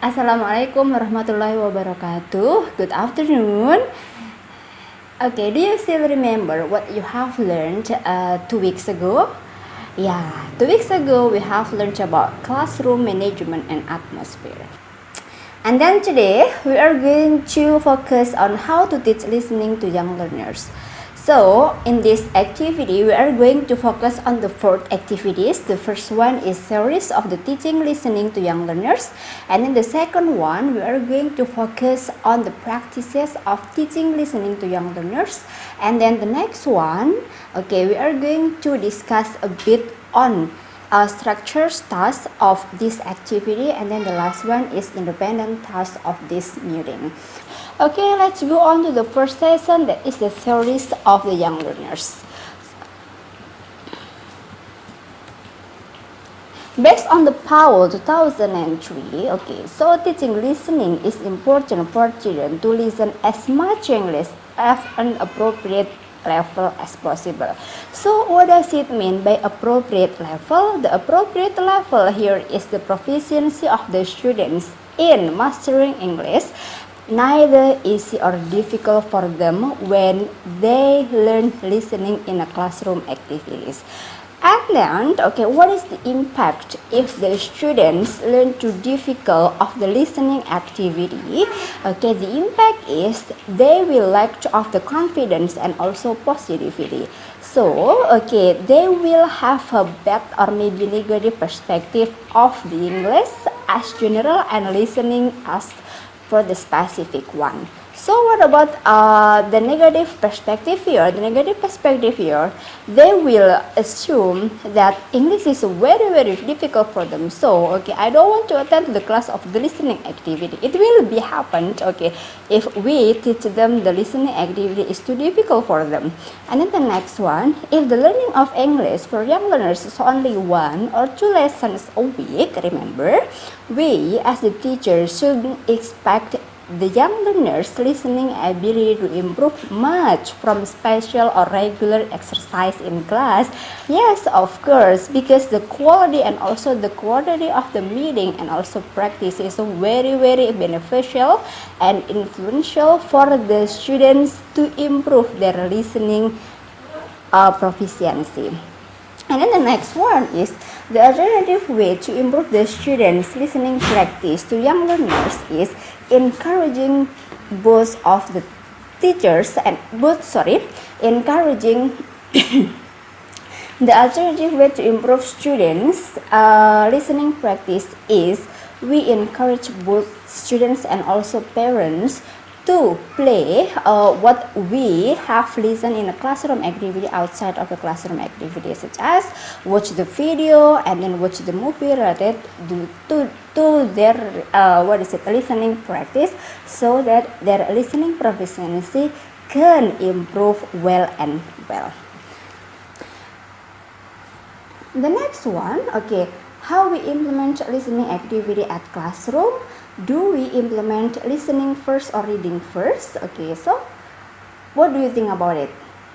Assalamualaikum warahmatullahi wabarakatuh. Good afternoon. Okay, do you still remember what you have learned 2 weeks ago? Yeah, 2 weeks ago we have learned about classroom management and atmosphere. And then today we are going to focus on how to teach listening to young learners. So in this activity, we are going to focus on the 4 activities. The first one is series of the teaching listening to young learners. And then the second one, we are going to focus on the practices of teaching listening to young learners. And then the next one, okay, we are going to discuss a bit on structured task of this activity, and then the last one is independent task of this meeting. Okay, let's go on to the first session, that is the series of the young learners. Based on the Powell 2003, okay, so teaching listening is important for children to listen as much English at an appropriate level as possible. So what does it mean by appropriate level? The appropriate level here is the proficiency of the students in mastering English, neither easy or difficult for them when they learn listening in a classroom activities. And then, okay, what is the impact if the students learn too difficult of the listening activity? Okay, the impact is they will lack of the confidence and also positivity. So, okay, they will have a bad or maybe negative perspective of the English as general and listening as for the specific one. So what about the negative perspective here? The negative perspective here, they will assume that English is very difficult for them. So okay, I don't want to attend the class of the listening activity. It will be happened, okay, if we teach them the listening activity is too difficult for them. And then the next one, if the learning of English for young learners is only 1 or 2 lessons a week, remember, we as the teacher should expect the young learners' listening ability to improve much from special or regular exercise in class. Yes, of course, because the quality and also the quantity of the meeting and also practice is very beneficial and influential for the students to improve their listening proficiency. And then the next one is the alternative way to improve the students' listening practice to young learners is encouraging both of the teachers and encouraging the alternative way to improve students' listening practice is we encourage both students and also parents to play what we have listened in a classroom activity outside of the classroom activity, such as watch the video and then watch the movie related to their listening practice, so that their listening proficiency can improve well and well. The next one, okay, how we implement listening activity at classroom. Do we implement listening first or reading first? Okay, so what do you think about it?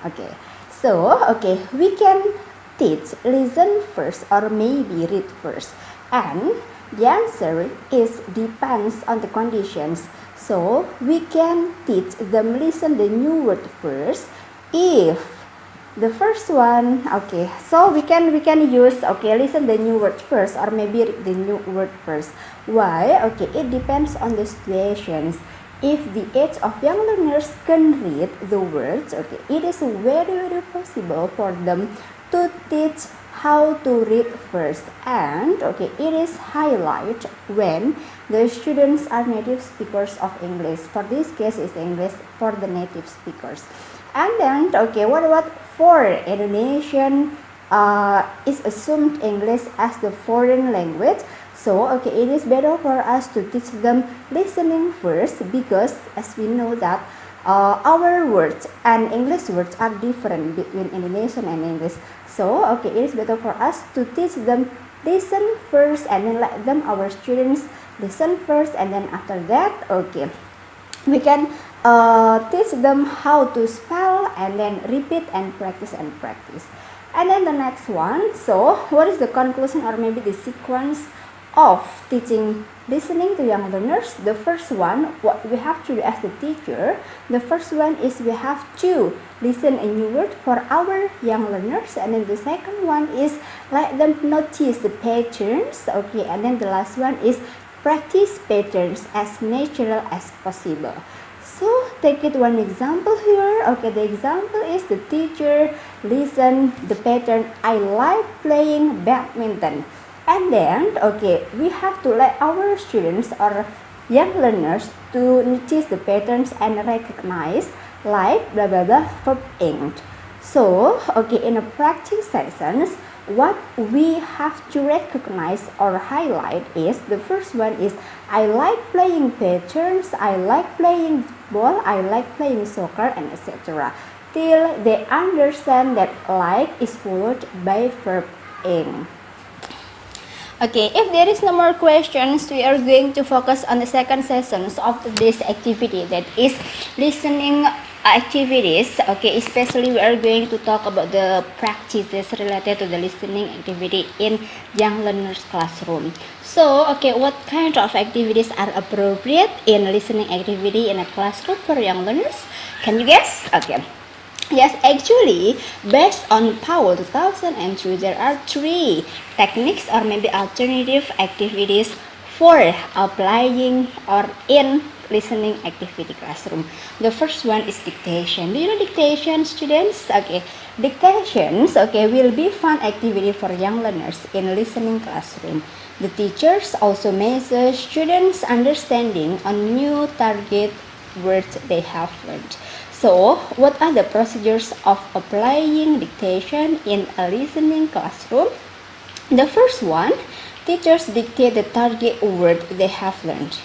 Okay, so okay, we can teach listen first or maybe read first, and the answer is depends on the conditions. So we can teach them listen the new word first if the first one, okay, so we can use, okay, listen the new word first or maybe read the new word first. Why? Okay, it depends on the situations. If the age of young learners can read the words, okay, it is very possible for them to teach how to read first, and okay, it is highlight when the students are native speakers of English. For this case, is English for the native speakers. And then, okay, what about for Indonesian is assumed English as the foreign language. So, okay, it is better for us to teach them listening first, because as we know that our words and English words are different between Indonesian and English. So, okay, it is better for us to teach them listen first and then let them, our students, listen first, and then after that, okay, we can teach them how to spell and then repeat and practice. And then the next one, so what is the conclusion or maybe the sequence of teaching listening to young learners. The first one, what we have to do as the teacher, the first one is we have to listen a new word for our young learners, and then the second one is let them notice the patterns, okay, and then the last one is practice patterns as natural as possible. So take it one example here. Okay, the example is the teacher listen the pattern, I like playing badminton. And then, okay, we have to let our students or young learners to notice the patterns and recognize like blah blah blah verb ing. So, okay, in a practice sessions, what we have to recognize or highlight is the first one is I like playing patterns, I like playing football, I like playing soccer, and etc. Till they understand that like is followed by verb ing. Okay, if there is no more questions, we are going to focus on the second sessions of this activity, that is listening activities. Okay, especially we are going to talk about the practices related to the listening activity in young learners classroom. So, okay, what kind of activities are appropriate in listening activity in a classroom for young learners? Can you guess? Okay. Yes, actually, based on Powell 2003, there are three techniques or maybe alternative activities for applying or in listening activity classroom. The first one is dictation. Do you know dictation, students? Okay, dictations, okay, will be fun activity for young learners in listening classroom. The teachers also measure students' understanding on new target words they have learned. So, what are the procedures of applying dictation in a listening classroom? The first one, teachers dictate the target word they have learned.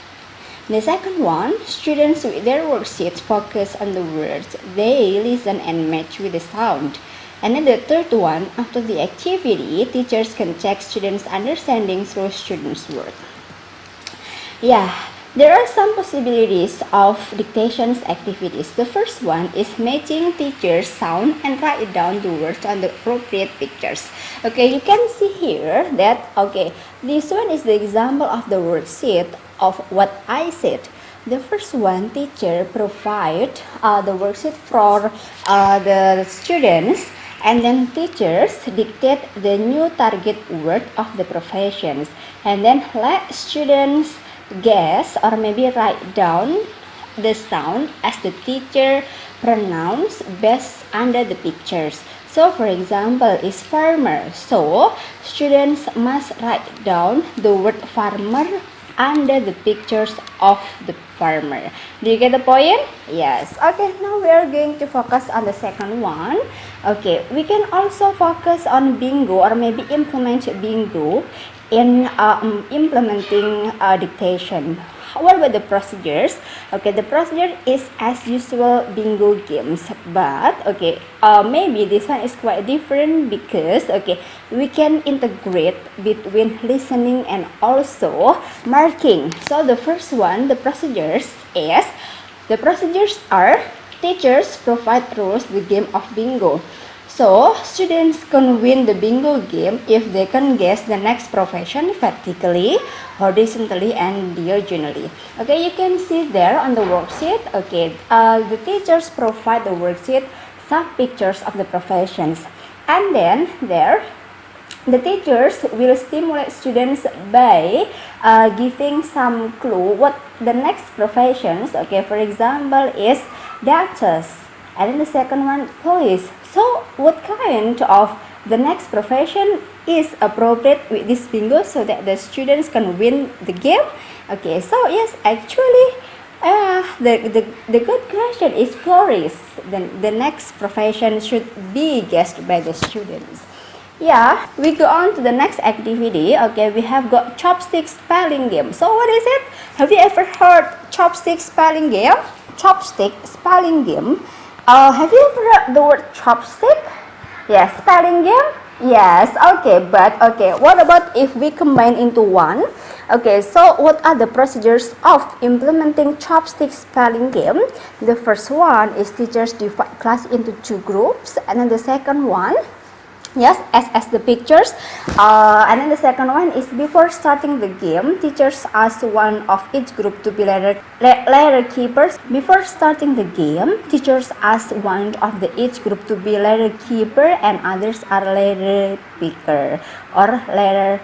The second one, students with their worksheets focus on the words they listen and match with the sound. And then the third one, after the activity, teachers can check students' understanding through students' work. Yeah. There are some possibilities of dictations activities. The first one is matching teacher's sound and write down the words on the appropriate pictures. Okay, you can see here that, okay, this one is the example of the worksheet of what I said. The first one, teacher provide the worksheet for the students, and then teachers dictate the new target word of the professions, and then let students guess or maybe write down the sound as the teacher pronounce based under the pictures. So for example is farmer. So students must write down the word farmer under the pictures of the farmer. Do you get the point? Yes. Okay, now we are going to focus on the second one. Okay, we can also focus on bingo or maybe implement bingo in implementing dictation. What about the procedures? Okay, the procedure is as usual bingo games, but okay, maybe this one is quite different because okay, we can integrate between listening and also marking. So the first one, the procedures are teachers provide rules the game of bingo. So, students can win the bingo game if they can guess the next profession vertically, horizontally, and diagonally. Okay, you can see there on the worksheet. Okay, the teachers provide the worksheet some pictures of the professions, and then there, the teachers will stimulate students by giving some clue what the next professions. Okay, for example, is doctors, and then the second one, police. So, what kind of the next profession is appropriate with this bingo so that the students can win the game? Okay, so yes, actually, the good question is florist. Then the next profession should be guessed by the students. Yeah, we go on to the next activity. Okay, we have got chopstick spelling game. So what is it? Have you ever heard chopstick spelling game? Chopstick spelling game. Have you ever heard the word chopstick? Yes, spelling game? Yes, okay, but okay, what about if we combine into one? Okay, so what are the procedures of implementing chopstick spelling game? The first one is teachers divide class into two groups, and then the second one, Yes, as the pictures. And then the second one is before starting the game, teachers ask one of each group to be letter keepers. Before starting the game, teachers ask one of the each group to be letter keeper and others are letter picker or letter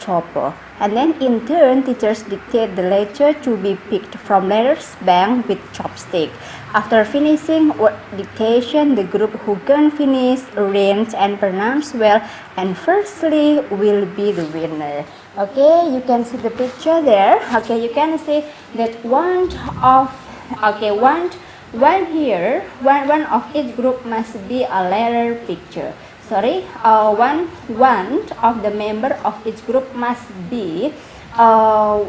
chopper. And then in turn, teachers dictate the letter to be picked from letters bank with chopstick. After finishing dictation, the group who can finish, arrange, and pronounce well and firstly will be the winner. Okay, you can see the picture there. Okay, you can see that one of each group must be a letter picture. One of the member of each group must be letter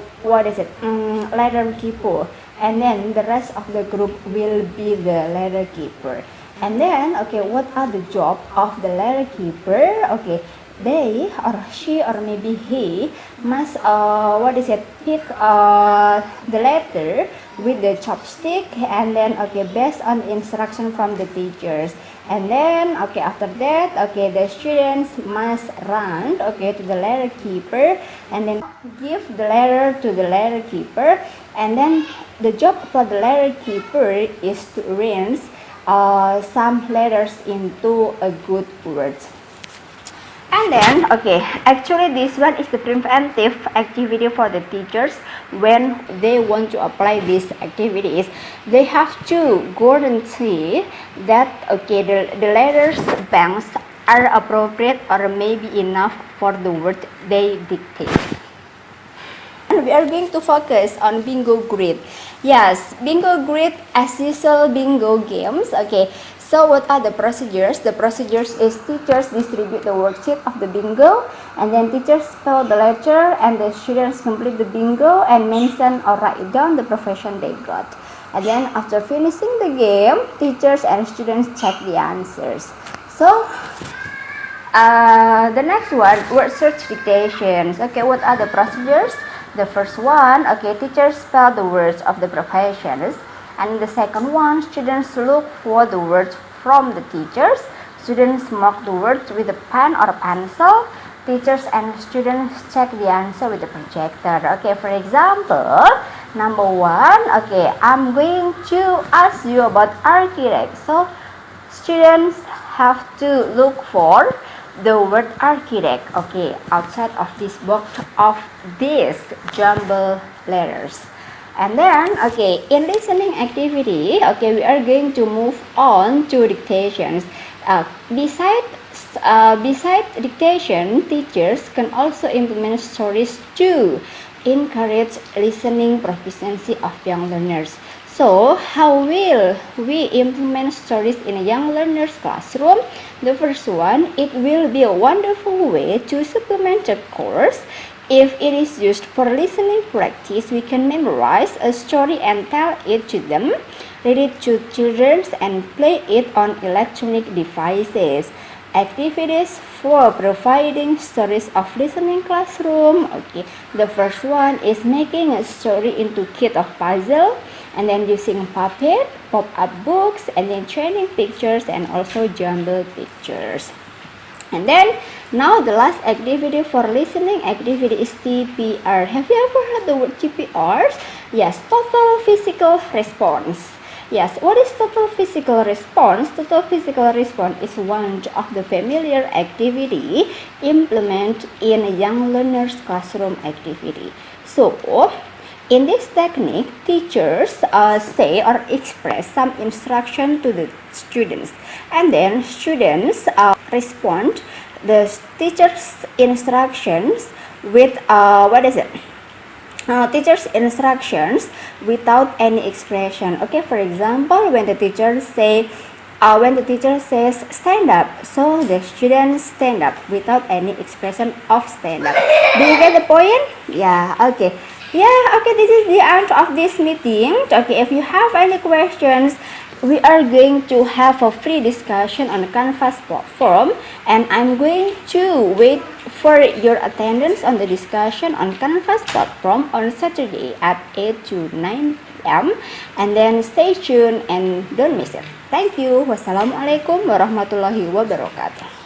keeper, and then the rest of the group will be the letter keeper. And then what are the job of the letter keeper? They or she or maybe he must pick the letter with the chopstick, and then based on the instruction from the teachers. And then after that the students must run to the letter keeper and then give the letter to the letter keeper. And then the job for the letter keeper is to arrange some letters into a good words. And then actually this one is the preventive activity for the teachers. When they want to apply these activities, they have to guarantee that the letters banks are appropriate or maybe enough for the word they dictate. And we are going to focus on bingo grid. Yes, bingo grid as usual bingo games. So what are the procedures? The procedures is teachers distribute the worksheet of the bingo, and then teachers spell the letter, and the students complete the bingo and mention or write down the profession they got. And then after finishing the game, teachers and students check the answers. So the next one, word search dictations. What are the procedures? The first one, teachers spell the words of the professions. And the second one, students look for the words from the teachers. Students mark the words with a pen or a pencil. Teachers and students check the answer with the projector. For example, number one, I'm going to ask you about architect. So students have to look for the word architect outside of this box of these jumble letters. And then in listening activity we are going to move on to dictations. Besides dictation, teachers can also implement stories to encourage listening proficiency of young learners. So how will we implement stories in a young learner's classroom? The first one, it will be a wonderful way to supplement the course. If it is used for listening practice, we can memorize a story and tell it to them, read it to children, and play it on electronic devices. Activities for providing stories of listening classroom. The first one is making a story into kit of puzzle, and then using puppet, pop-up books, and then training pictures and also jumble pictures. And then now the last activity for listening activity is TPR. Have you ever heard the word TPR? Yes, total physical response. Yes, what is total physical response? Total physical response is one of the familiar activity implemented in a young learner's classroom activity. So in this technique, teachers say or express some instruction to the students, and then students respond the teacher's instructions with teacher's instructions without any expression. For example, when the teacher says stand up, so the students stand up without any expression of stand up. Do you get the point? This is the end of this meeting. If you have any questions, we are going to have a free discussion on the Canvas platform, and I'm going to wait for your attendance on the discussion on Canvas platform on Saturday at 8 to 9 p.m. And then stay tuned and don't miss it. Thank you. Wassalamualaikum warahmatullahi wabarakatuh.